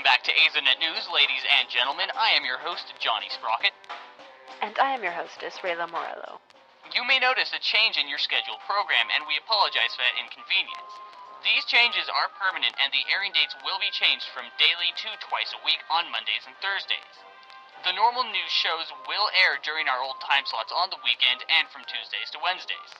back to Aethernet News, ladies and gentlemen. I am your host, Jonny Sprocket. And I am your hostess, Reila Morello. You may notice a change in your scheduled program, and we apologize for that inconvenience. These changes are permanent, and the airing dates will be changed from daily to twice a week on Mondays and Thursdays. The normal news shows will air during our old time slots on the weekend and from Tuesdays to Wednesdays.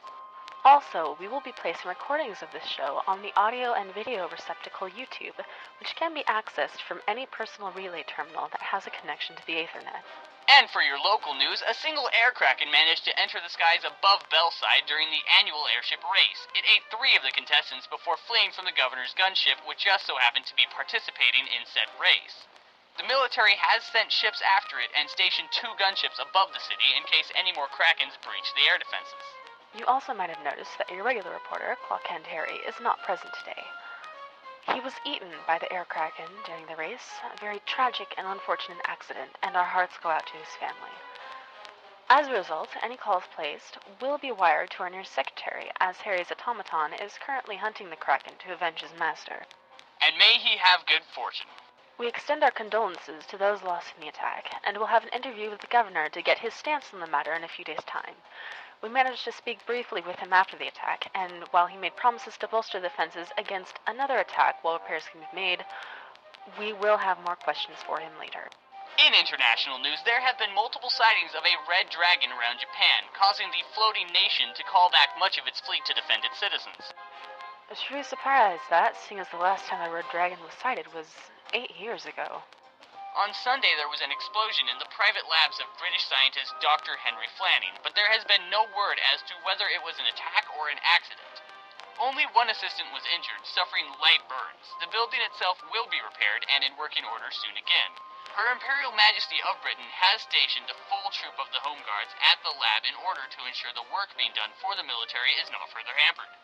Also, we will be placing recordings of this show on the audio and video receptacle YouTube, which can be accessed from any personal relay terminal that has a connection to the Aethernet. And for your local news, a single air kraken managed to enter the skies above Bellside during the annual airship race. It ate 3 of the contestants before fleeing from the governor's gunship, which just so happened to be participating in said race. The military has sent ships after it and stationed 2 gunships above the city in case any more krakens breach the air defenses. You also might have noticed that your regular reporter, Clock-Hand Harry, is not present today. He was eaten by the air kraken during the race, a very tragic and unfortunate accident, and our hearts go out to his family. As a result, any calls placed will be wired to our nearest secretary, as Harry's automaton is currently hunting the kraken to avenge his master. And may he have good fortune. We extend our condolences to those lost in the attack, and will have an interview with the governor to get his stance on the matter in a few days' time. We managed to speak briefly with him after the attack, and while he made promises to bolster the defenses against another attack while repairs can be made, we will have more questions for him later. In international news, there have been multiple sightings of a red dragon around Japan, causing the floating nation to call back much of its fleet to defend its citizens. I was really surprised that, seeing as the last time a red dragon was sighted was 8 years ago. On Sunday, there was an explosion in the private labs of British scientist Dr. Henry Flanning, but there has been no word as to whether it was an attack or an accident. Only one assistant was injured, suffering light burns. The building itself will be repaired and in working order soon again. Her Imperial Majesty of Britain has stationed a full troop of the Home Guards at the lab in order to ensure the work being done for the military is not further hampered.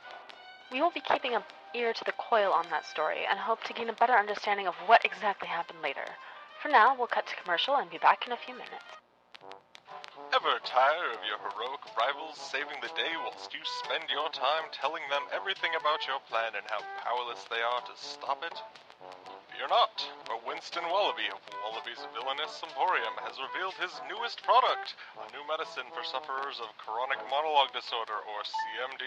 We will be keeping an ear to the coil on that story and hope to gain a better understanding of what exactly happened later. For now, we'll cut to commercial and be back in a few minutes. Ever tired of your heroic rivals saving the day whilst you spend your time telling them everything about your plan and how powerless they are to stop it? Fear not, for Winston Wallaby of Wallaby's Villainous Emporium has revealed his newest product, a new medicine for sufferers of chronic monologue disorder, or CMD.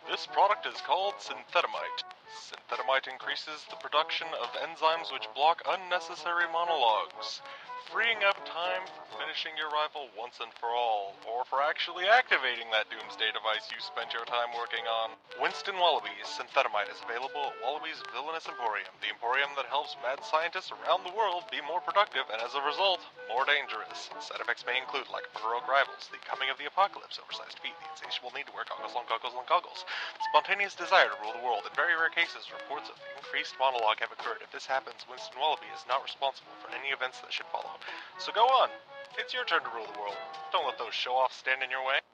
This product is called Synthetamite. Synthetamite increases the production of enzymes which block unnecessary monologues, freeing up time for finishing your rival once and for all, or for actually activating that doomsday device you spent your time working on. Winston Wallaby's Synthetamite is available at Wallaby's Villainous Emporium, the emporium that helps mad scientists around the world be more productive and, as a result, more dangerous. Side effects may include, like for heroic rivals, the coming of the apocalypse, oversized feet, the insatiable need to wear goggles on goggles on goggles, spontaneous desire to rule the world. In very rare cases, reports of increased monologue have occurred. If this happens, Winston Wallaby is not responsible for any events that should follow. So go on. It's your turn to rule the world. Don't let those show-offs stand in your way.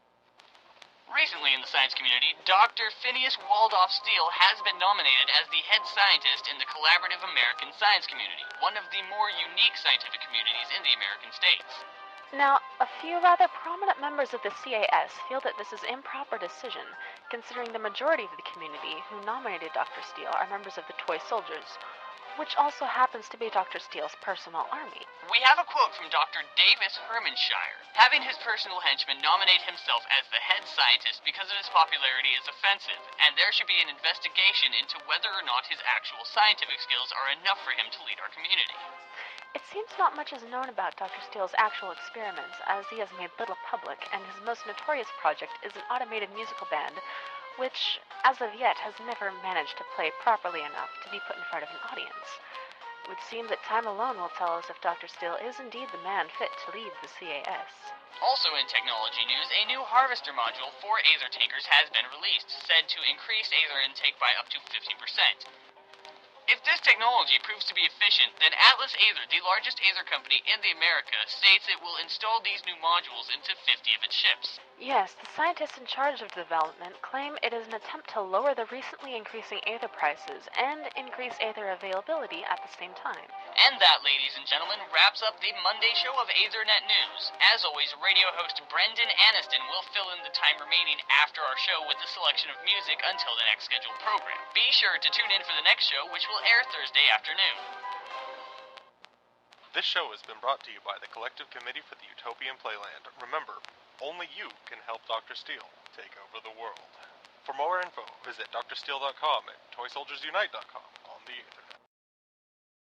Recently in the science community, Dr. Phineas Waldorf Steele has been nominated as the head scientist in the collaborative American science community, one of the more unique scientific communities in the American states. Now, a few rather prominent members of the CAS feel that this is an improper decision, considering the majority of the community who nominated Dr. Steele are members of the Toy Soldiers, which also happens to be Dr. Steele's personal army. We have a quote from Dr. Davis Hermanshire. Having his personal henchman nominate himself as the head scientist because of his popularity is offensive, and there should be an investigation into whether or not his actual scientific skills are enough for him to lead our community. It seems not much is known about Dr. Steele's actual experiments, as he has made little public, and his most notorious project is an automated musical band, which, as of yet, has never managed to play properly enough to be put in front of an audience. It would seem that time alone will tell us if Dr. Steele is indeed the man fit to lead the CAS. Also in technology news, a new harvester module for Aether takers has been released, said to increase Aether intake by up to 50%. If this technology proves to be efficient, then Atlas Aether, the largest Aether company in the America, states it will install these new modules into 50 of its ships. Yes, the scientists in charge of development claim it is an attempt to lower the recently increasing Aether prices and increase Aether availability at the same time. And that, ladies and gentlemen, wraps up the Monday show of Aethernet News. As always, radio host Brendan Aniston will fill in the time remaining after our show with the selection of music until the next scheduled program. Be sure to tune in for the next show, which will air Thursday afternoon. This show has been brought to you by the Collective Committee for the Utopian Playland. Remember, only you can help Dr. Steele take over the world. For more info, visit drsteele.com and toysoldiersunite.com on the Aether.